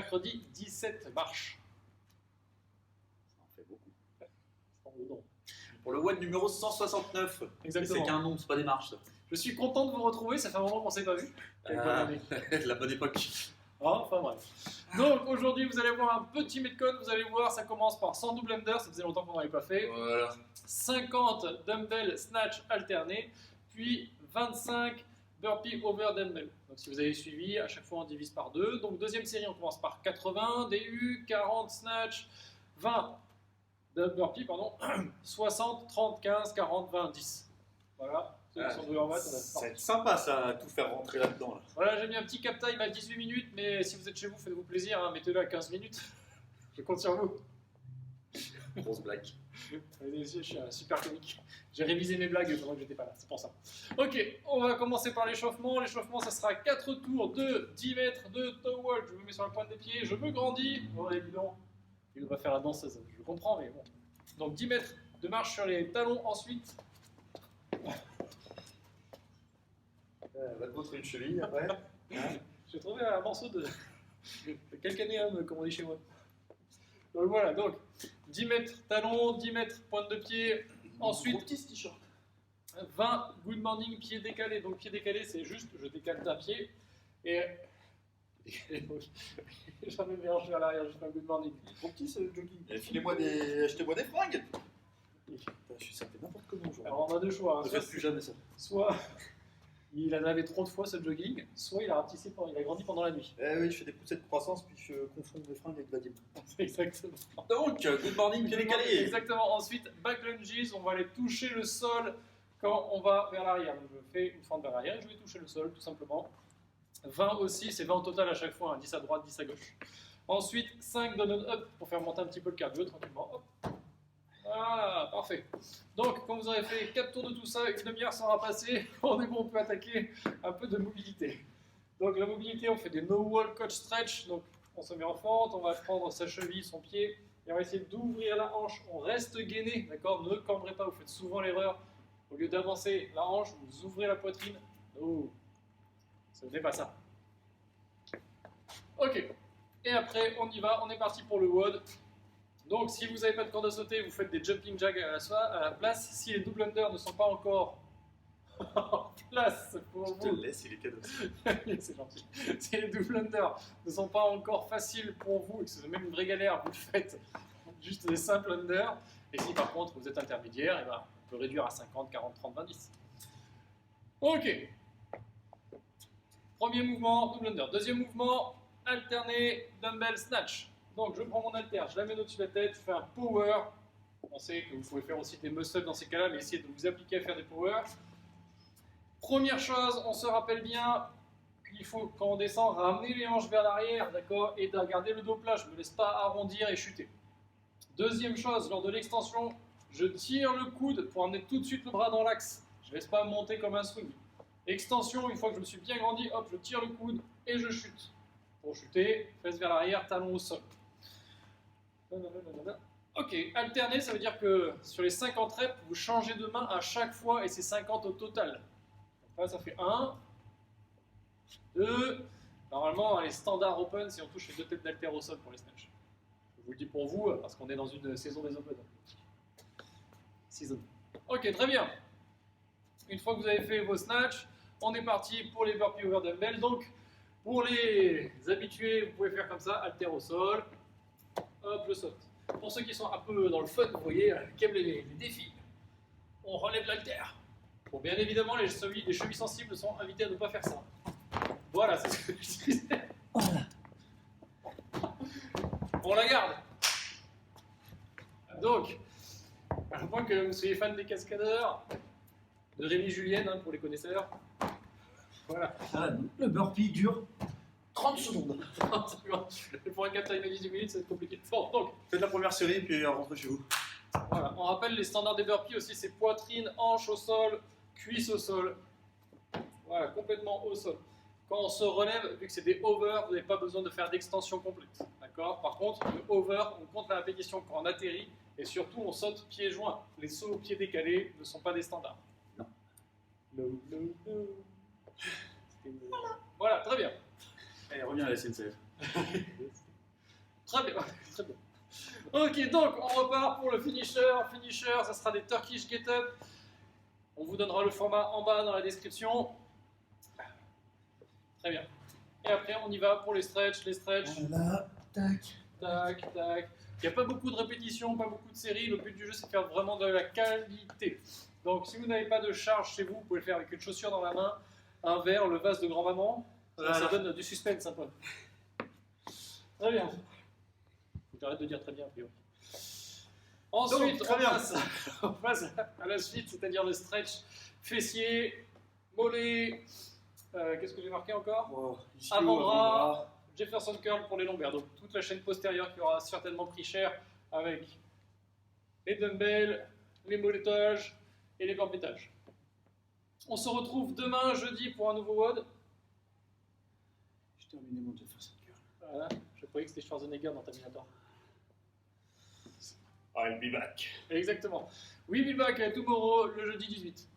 mercredi 17 marches. Ça en fait beaucoup. Sans dedans. Pour le WOD numéro 169. Exactement. C'est qu'un nom, c'est pas des marches. Ça. Je suis content de vous retrouver, ça fait un moment qu'on ne s'est pas vu. Quelle bonne année. La bonne époque. Enfin bref. Donc aujourd'hui vous allez voir un petit metcon, vous allez voir ça commence par 100 double under, ça faisait longtemps qu'on n'en avait pas fait. Voilà. 50 dumbbell snatch alternés, puis 25 burpee over dumbbell. Donc si vous avez suivi, à chaque fois on divise par 2. Donc deuxième série on commence par 80 DU, 40 snatch, 20 burpee, pardon, 60, 30, 15, 40, 20, 10. Voilà. Ceux qui sont doués en maths, Ça va être sympa ça, tout faire rentrer là-dedans. Là. Voilà, j'ai mis un petit cap time à 18 minutes, mais si vous êtes chez vous, faites-vous plaisir, hein, mettez-le à 15 minutes. Je compte sur vous. Grosse blague. Je suis un super comique. J'ai révisé mes blagues pendant que j'étais pas là, c'est pour ça. Ok, on va commencer par l'échauffement. L'échauffement, ça sera 4 tours de 10 mètres de toe walk. Je me mets sur la pointe des pieds, je me grandis. Oh, évidemment, il devrait faire la danseuse, je comprends, mais bon. Donc 10 mètres de marche sur les talons ensuite. Va te montrer une cheville après. J'ai trouvé un morceau de calcanéum, comme on dit chez moi. Donc voilà, donc 10 mètres talons, 10 mètres pointe de pied, ensuite petit t-shirt. 20 good morning pied décalé. Donc pied décalé, c'est juste je décale d'un pied et j'en ai mélangé à l'arrière, juste un good morning. Trop petit ce jogging. Achetez-moi des fringues. Ça fait n'importe comment aujourd'hui. Alors on a deux choix. Hein. Ne faites plus jamais ça. Soit il en avait trop de fois ce jogging, soit il a rapetissé, il a grandi pendant la nuit. Oui, je fais des poussées de croissance puis je confonds mes fringues avec Vadim. Exactement. Donc, good morning pied décalé. Exactement. Ensuite, back lunges, on va aller toucher le sol quand on va vers l'arrière. Donc je fais une fente vers l'arrière et je vais toucher le sol tout simplement. 20 aussi, c'est 20 au total à chaque fois, hein. 10 à droite, 10 à gauche. Ensuite, 5 down and up pour faire monter un petit peu le cardio tranquillement. Hop. Voilà, parfait. Donc, quand vous aurez fait 4 tours de tout ça, une demi-heure sera passée, on est bon, on peut attaquer un peu de mobilité. Donc, la mobilité, on fait des no-wall coach stretch. Donc, on se met en fente, on va prendre sa cheville, son pied, et on va essayer d'ouvrir la hanche. On reste gainé, d'accord? Ne cambrez pas, vous faites souvent l'erreur. Au lieu d'avancer la hanche, vous ouvrez la poitrine. Oh, ça ne fait pas ça. Ok. Et après, on y va, on est parti pour le WOD. Donc, si vous n'avez pas de corde à sauter, vous faites des jumping jacks à la place. Si les double unders ne sont pas encore en place pour Je vous, te le laisse, il est cadeau. c'est gentil. Si les double unders ne sont pas encore faciles pour vous et que c'est même une vraie galère, vous le faites juste des simples unders. Et si par contre vous êtes intermédiaire, et ben, on peut réduire à 50, 40, 30, 20, 10. Ok. Premier mouvement, double under. Deuxième mouvement, alterné, dumbbell snatch. Donc je prends mon haltère, je la mets au-dessus de la tête, je fais un power. On sait que vous pouvez faire aussi des muscle dans ces cas-là, mais essayez de vous appliquer à faire des power. Première chose, on se rappelle bien qu'il faut, quand on descend, ramener les hanches vers l'arrière, d'accord, et de garder le dos plat. Je ne me laisse pas arrondir et chuter. Deuxième chose, lors de l'extension, je tire le coude pour emmener tout de suite le bras dans l'axe. Je ne laisse pas monter comme un swing. Extension, une fois que je me suis bien grandi, hop, je tire le coude et je chute. Pour chuter, fesses vers l'arrière, talons au sol. Ok, alterner, ça veut dire que sur les 50 reps, vous changez de main à chaque fois et c'est 50 au total. Donc là, ça fait 1, 2. Normalement, les standards open, si on touche les 2 têtes d'haltère au sol pour les snatch. Je vous le dis pour vous, parce qu'on est dans une saison des open. Season. Ok, très bien. Une fois que vous avez fait vos snatchs, on est parti pour les burpees over dumbbell. Donc, pour les habitués, vous pouvez faire comme ça, haltère au sol. Hop, je saute. Pour ceux qui sont un peu dans le fun, vous voyez, qui aiment les défis, on relève l'haltère. Bon, bien évidemment, les chevilles sensibles sont invités à ne pas faire ça. Voilà, c'est ce que je disais. On la garde. Donc, à moins que vous soyez fan des cascadeurs, de Rémi Julienne, hein, pour les connaisseurs. Voilà. Le burpee dure 30 secondes. Pour un cap time à 18 minutes, ça va être compliqué. Bon, donc, Faites la première série puis rentrez chez vous. voilà. On rappelle les standards des burpees aussi, c'est poitrine, hanche au sol, cuisse au sol. Voilà, complètement au sol. Quand on se relève, vu que c'est des over, vous n'avez pas besoin de faire d'extension complète. D'accord? Par contre, le over, on compte la répétition quand on atterrit et surtout on saute pieds joints. Les sauts aux pieds décalés ne sont pas des standards. Non. No. Voilà, très bien. Allez, reviens à la SNCF. Très bien, très bien. Ok, donc on repart pour le finisher. Finisher, ça sera des Turkish get-up. On vous donnera le format en bas dans la description. Très bien. Et après, on y va pour les stretch. Les stretch. Voilà, tac. Tac, tac. Il n'y a pas beaucoup de répétitions, pas beaucoup de séries. Le but du jeu, c'est de faire vraiment de la qualité. Donc, si vous n'avez pas de charge chez vous, vous pouvez le faire avec une chaussure dans la main, un verre, le vase de grand-maman. Ça donne du suspense un peu. Très bien. Faut que j'arrête de dire très bien, a priori. Ensuite, Donc, très bien. on passe à la suite, c'est-à-dire le stretch fessier, mollet. Qu'est-ce que j'ai marqué encore? Oh, ici, Avant-bras. Jefferson curl pour les lombaires, donc toute la chaîne postérieure qui aura certainement pris cher avec les dumbbells, les molletages et les barbetages. On se retrouve demain, jeudi, pour un nouveau WOD. J'ai terminé mon Jefferson curl. Voilà, je croyais que c'était Schwarzenegger dans Terminator. I'll be back. Exactement. We will back tomorrow, le jeudi 18.